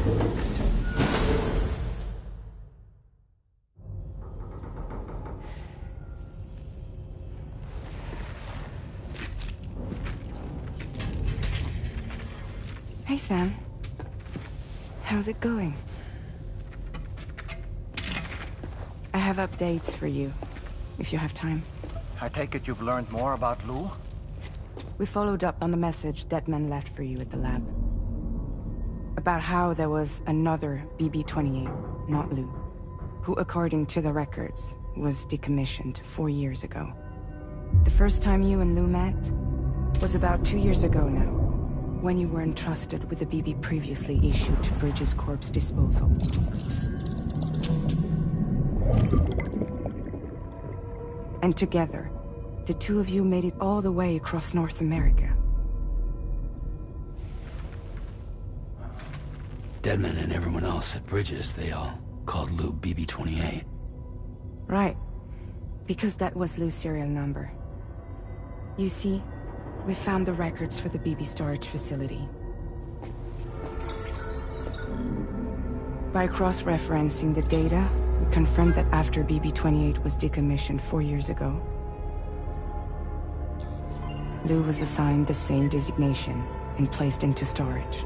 Hey, Sam. How's it going? I have updates for you, if you have time. I take it you've learned more about Lou? We followed up on the message Deadman left for you at the lab. About how there was another BB-28, not Lou, who, according to the records, was decommissioned 4 years ago. The first time you and Lou met was about 2 years ago now, when you were entrusted with the BB previously issued to Bridges Corp's disposal. And together, the two of you made it all the way across North America. Deadman and everyone else at Bridges, they all called Lou BB-28. Right. Because that was Lou's serial number. You see, we found the records for the BB storage facility. By cross-referencing the data, we confirmed that after BB-28 was decommissioned 4 years ago, Lou was assigned the same designation and placed into storage.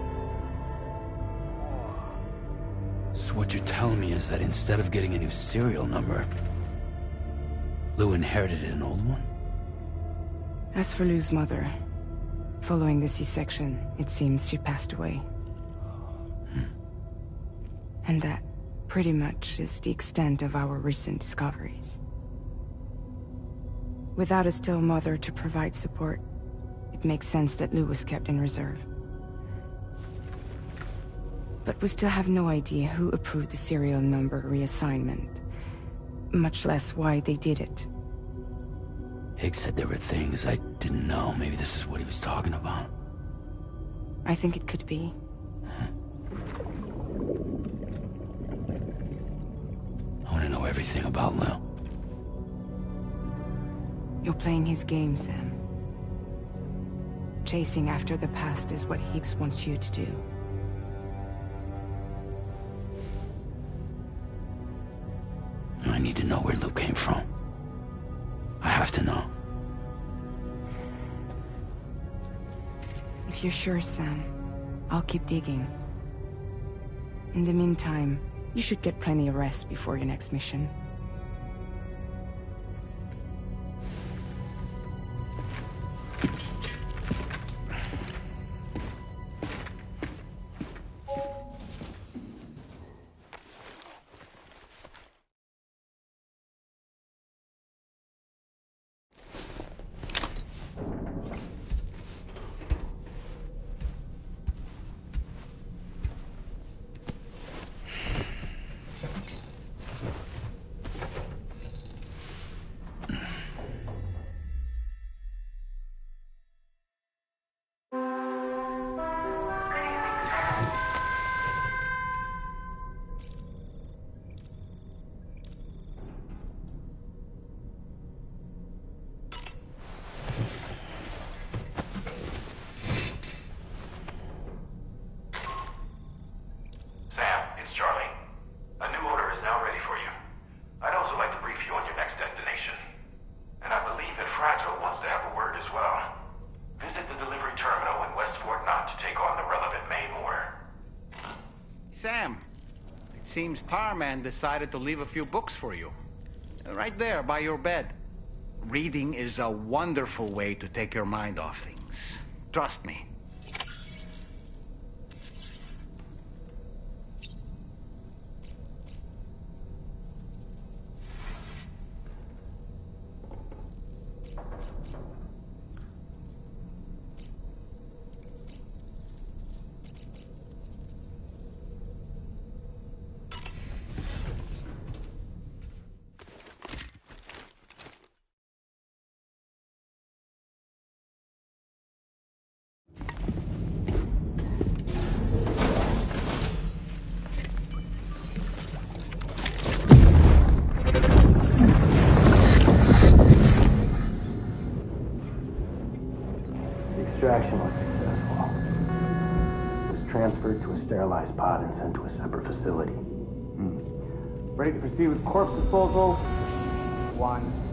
So what you're telling me is that instead of getting a new serial number, Lou inherited an old one? As for Lou's mother, following the C-section, it seems she passed away. And that, pretty much, is the extent of our recent discoveries. Without a still mother to provide support, it makes sense that Lou was kept in reserve. But we still have no idea who approved the serial number reassignment, much less why they did it. Higgs said there were things I didn't know. Maybe this is what he was talking about. I think it could be. I want to know everything about Lou. You're playing his game, Sam. Chasing after the past is what Higgs wants you to do. I need to know where Lou came from. I have to know. If you're sure, Sam, I'll keep digging. In the meantime, you should get plenty of rest before your next mission. Sam, it seems Tarman decided to leave a few books for you. Right there, by your bed. Reading is a wonderful way to take your mind off things. Trust me. sterilized pod and sent to a separate facility. Ready to proceed with corpse disposal? 1.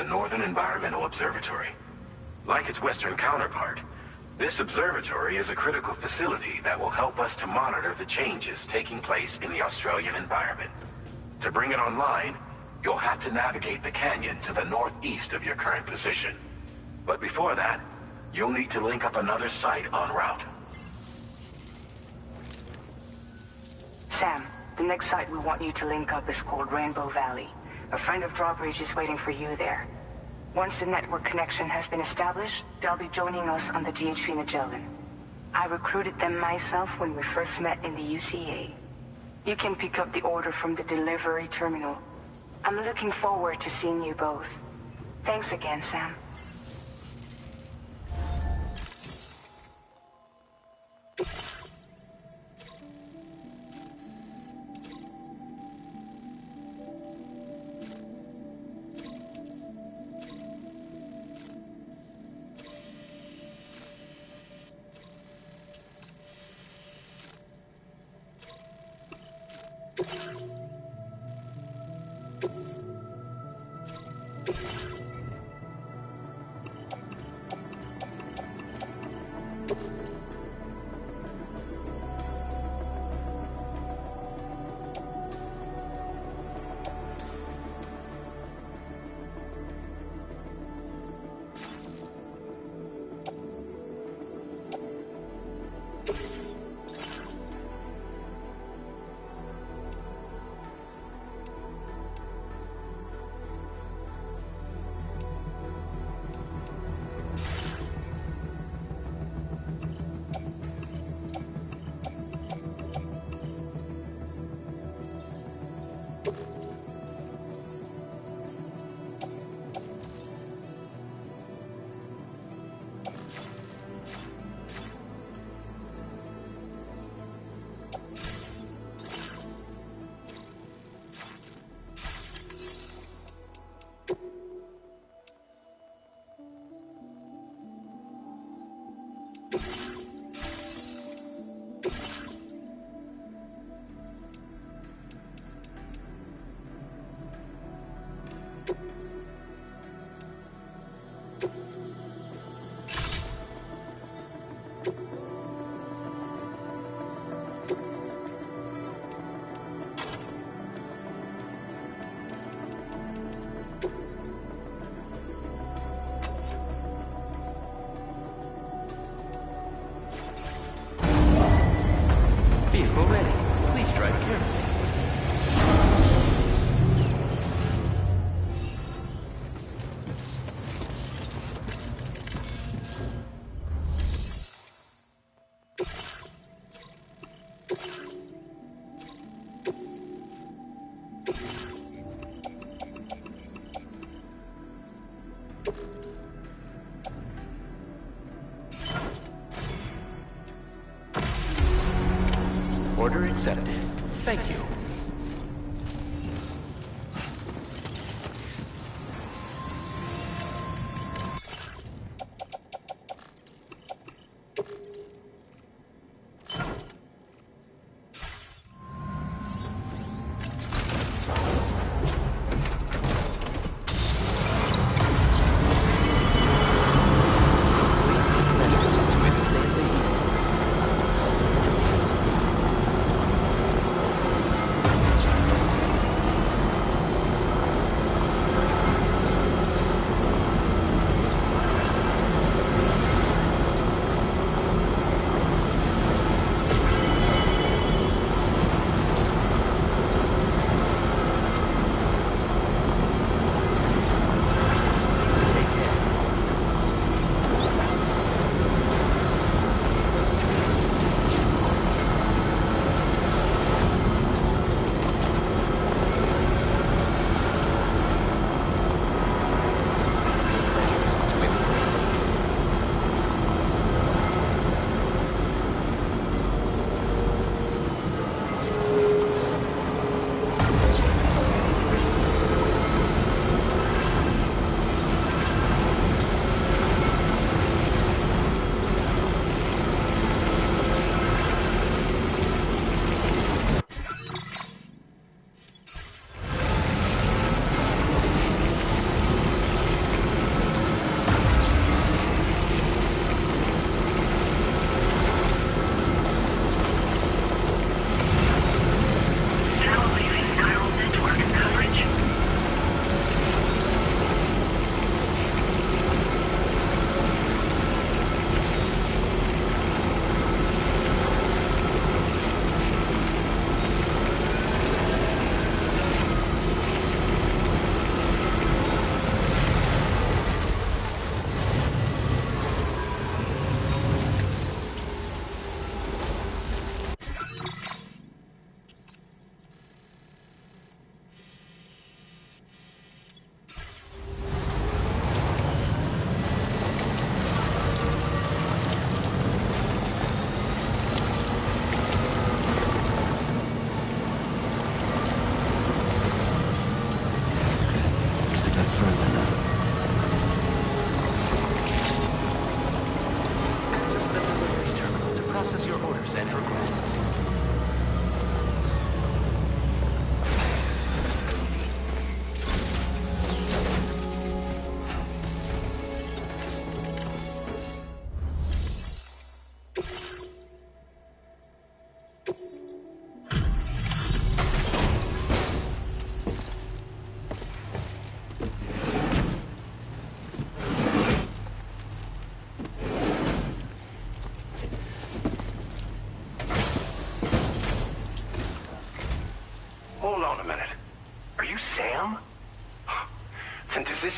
the Northern Environmental Observatory. Like its Western counterpart, this observatory is a critical facility that will help us to monitor the changes taking place in the Australian environment. To bring it online, you'll have to navigate the canyon to the northeast of your current position. But before that, you'll need to link up another site en route. Sam, the next site we want you to link up is called Rainbow Valley. A friend of Drawbridge is waiting for you there. Once the network connection has been established, they'll be joining us on the DHV Magellan. I recruited them myself when we first met in the UCA. You can pick up the order from the delivery terminal. I'm looking forward to seeing you both. Thanks again, Sam. Vehicle ready. Please drive carefully. Order accepted. Thank you.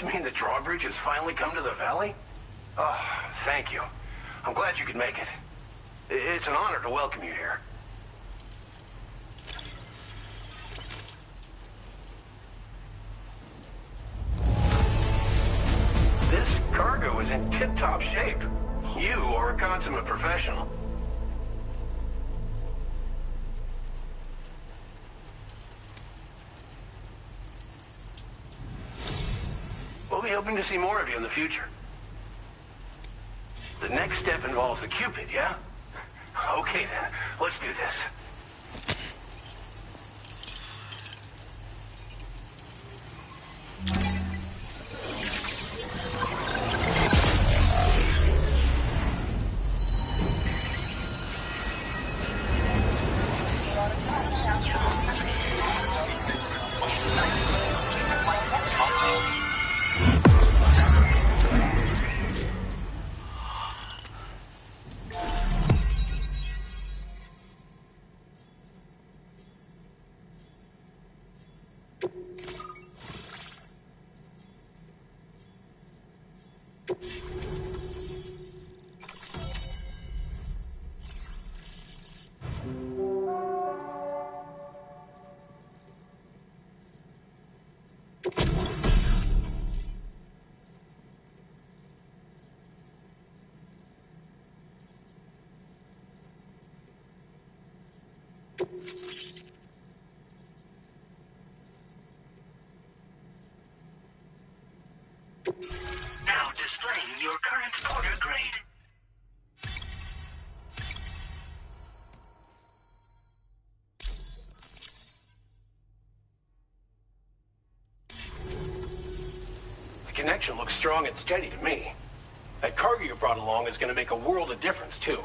this mean the drawbridge has finally come to the valley? Oh, thank you. I'm glad you could make it. It's an honor to welcome you here. This cargo is in tip-top shape. You are a consummate professional. We'll be hoping to see more of you in the future. The next step involves the Cupid, yeah? Okay then, let's do this. Now displaying your current order grade. The connection looks strong and steady to me. That cargo you brought along is going to make a world of difference, too.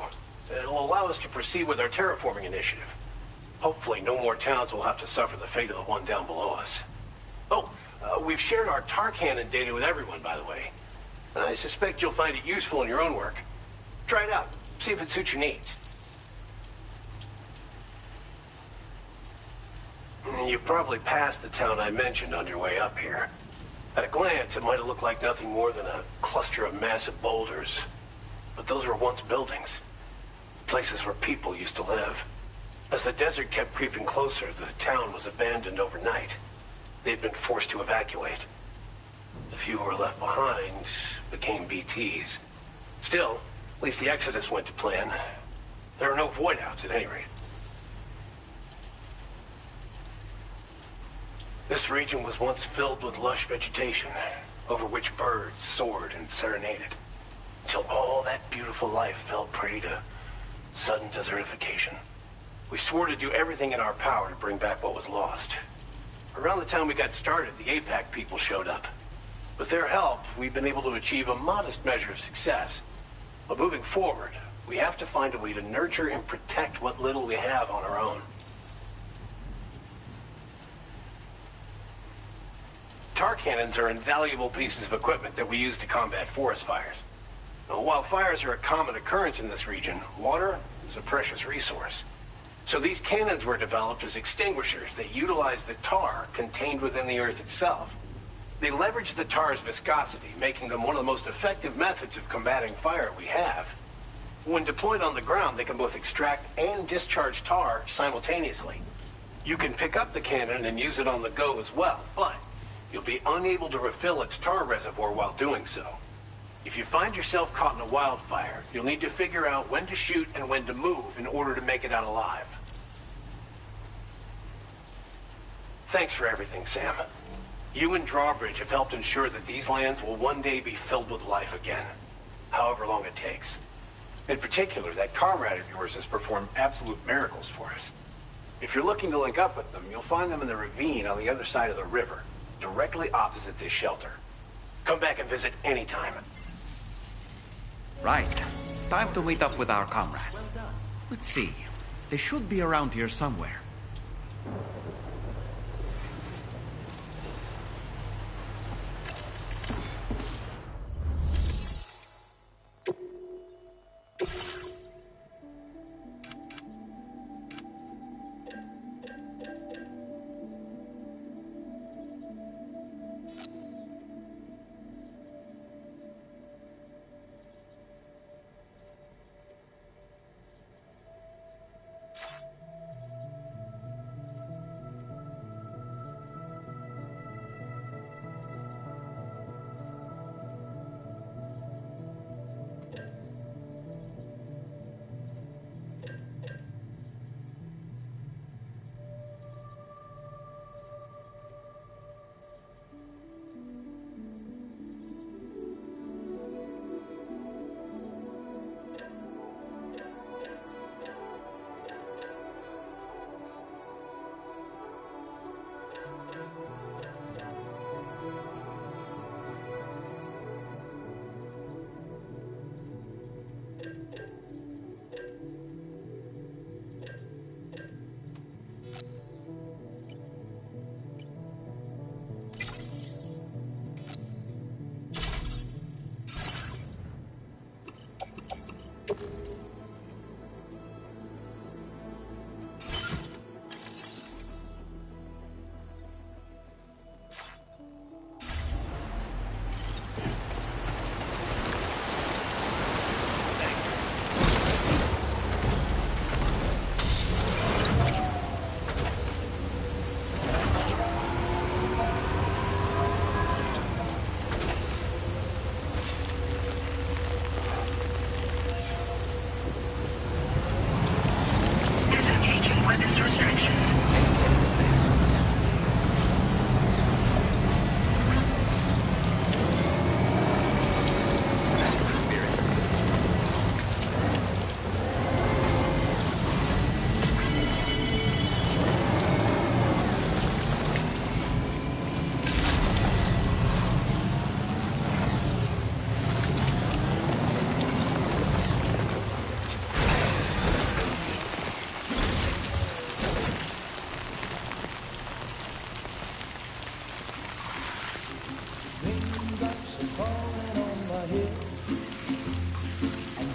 It'll allow us to proceed with our terraforming initiative. Hopefully, no more towns will have to suffer the fate of the one down below us. Oh, we've shared our tar cannon data with everyone, by the way. I suspect you'll find it useful in your own work. Try it out. See if it suits your needs. You probably passed the town I mentioned on your way up here. At a glance, it might have looked like nothing more than a cluster of massive boulders. But those were once buildings. Places where people used to live. As the desert kept creeping closer, the town was abandoned overnight. They'd been forced to evacuate. The few who were left behind became BTs. Still, at least the exodus went to plan. There are no void-outs at any rate. This region was once filled with lush vegetation, over which birds soared and serenaded, until all that beautiful life fell prey to sudden desertification. We swore to do everything in our power to bring back what was lost. Around the time we got started, the APAC people showed up. With their help, we've been able to achieve a modest measure of success. But moving forward, we have to find a way to nurture and protect what little we have on our own. Tar cannons are invaluable pieces of equipment that we use to combat forest fires. Now, while fires are a common occurrence in this region, water is a precious resource. So these cannons were developed as extinguishers that utilize the tar contained within the earth itself. They leverage the tar's viscosity, making them one of the most effective methods of combating fire we have. When deployed on the ground, they can both extract and discharge tar simultaneously. You can pick up the cannon and use it on the go as well, but you'll be unable to refill its tar reservoir while doing so. If you find yourself caught in a wildfire, you'll need to figure out when to shoot and when to move in order to make it out alive. Thanks for everything, Sam. You and Drawbridge have helped ensure that these lands will one day be filled with life again, however long it takes. In particular, that comrade of yours has performed absolute miracles for us. If you're looking to link up with them, you'll find them in the ravine on the other side of the river, directly opposite this shelter. Come back and visit anytime. Right. Time to meet up with our comrade. Let's see. They should be around here somewhere.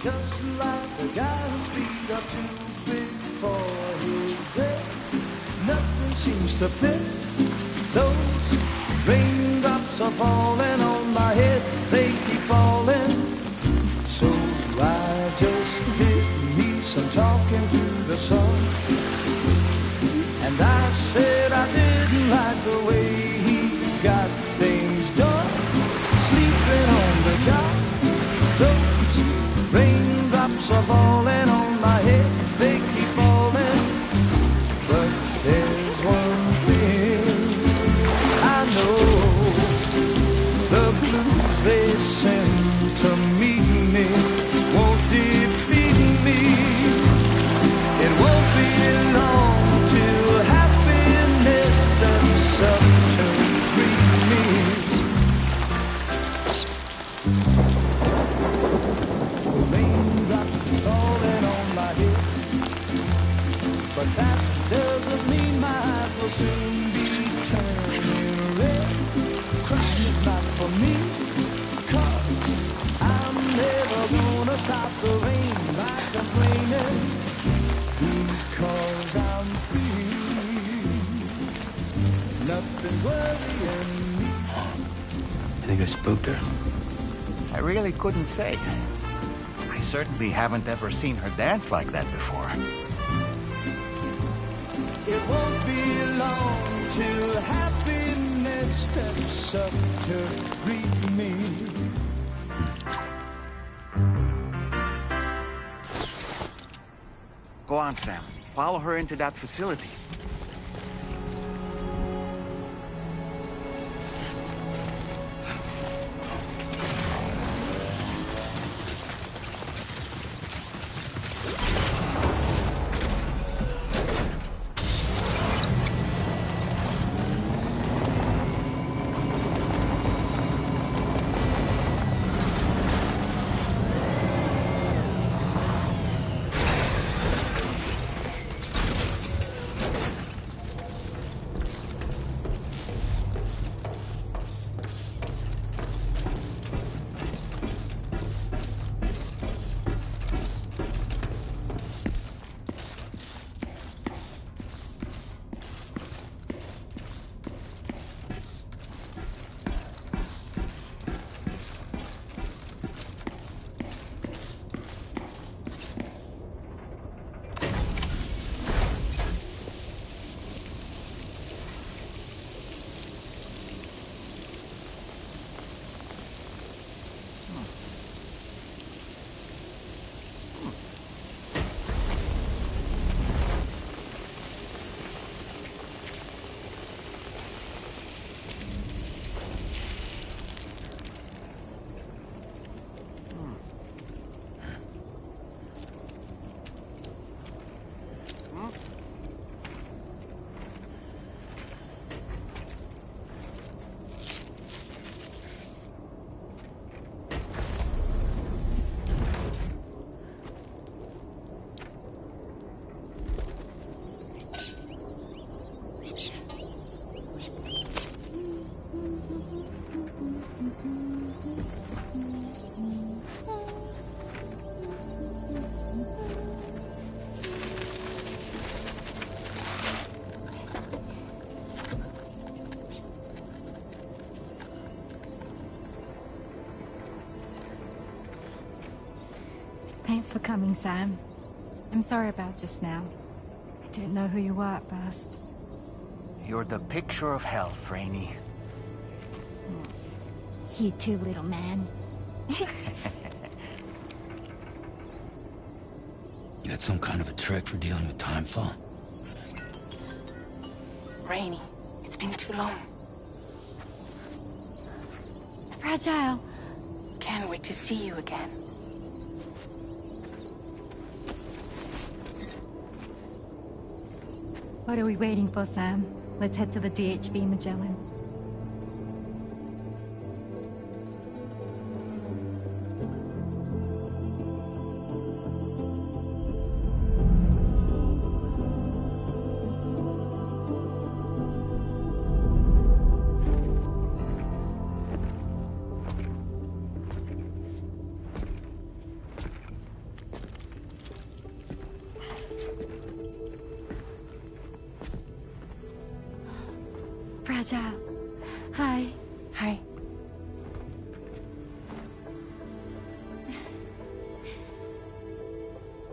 just like the guy whose feet are too big for his bed. Nothing seems to fit. Those raindrops are falling on my head. They keep falling. So I just did me some talking to the sun. And I said I didn't like the way he got things done. Sleeping on the job. Those raindrops are falling on my head. They keep falling. But there's one thing I know. The blues they send to meet me won't defeat me. It won't be long till happiness steps up to greet me. Raindrops falling on my head, but that doesn't mean my eyes will soon be turning red. Crying is not for me, 'cause I'm never gonna stop the rain by complaining, because I'm free. Nothing worrying me. I think I spooked her. I really couldn't say. I certainly haven't ever seen her dance like that before. It won't be long till happiness steps up to greet me. Go on, Sam. Follow her into that facility. Thanks for coming, Sam. I'm sorry about just now. I didn't know who you were at first. You're the picture of health, Rainey. You too, little man. You got some kind of a trick for dealing with time fall? Rainey, it's been too long. Fragile. Can't wait to see you again. What are we waiting for, Sam? Let's head to the DHV Magellan. Ciao. Hi. Hi.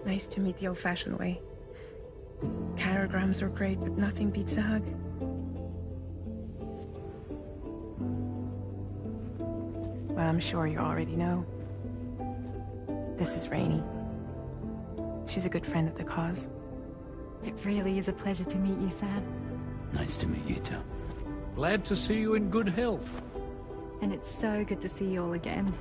Nice to meet the old-fashioned way. Carograms are great, but nothing beats a hug. Well, I'm sure you already know. This is Rainey. She's a good friend of the cause. It really is a pleasure to meet you, Sam. Nice to meet you too. Glad to see you in good health. And it's so good to see you all again.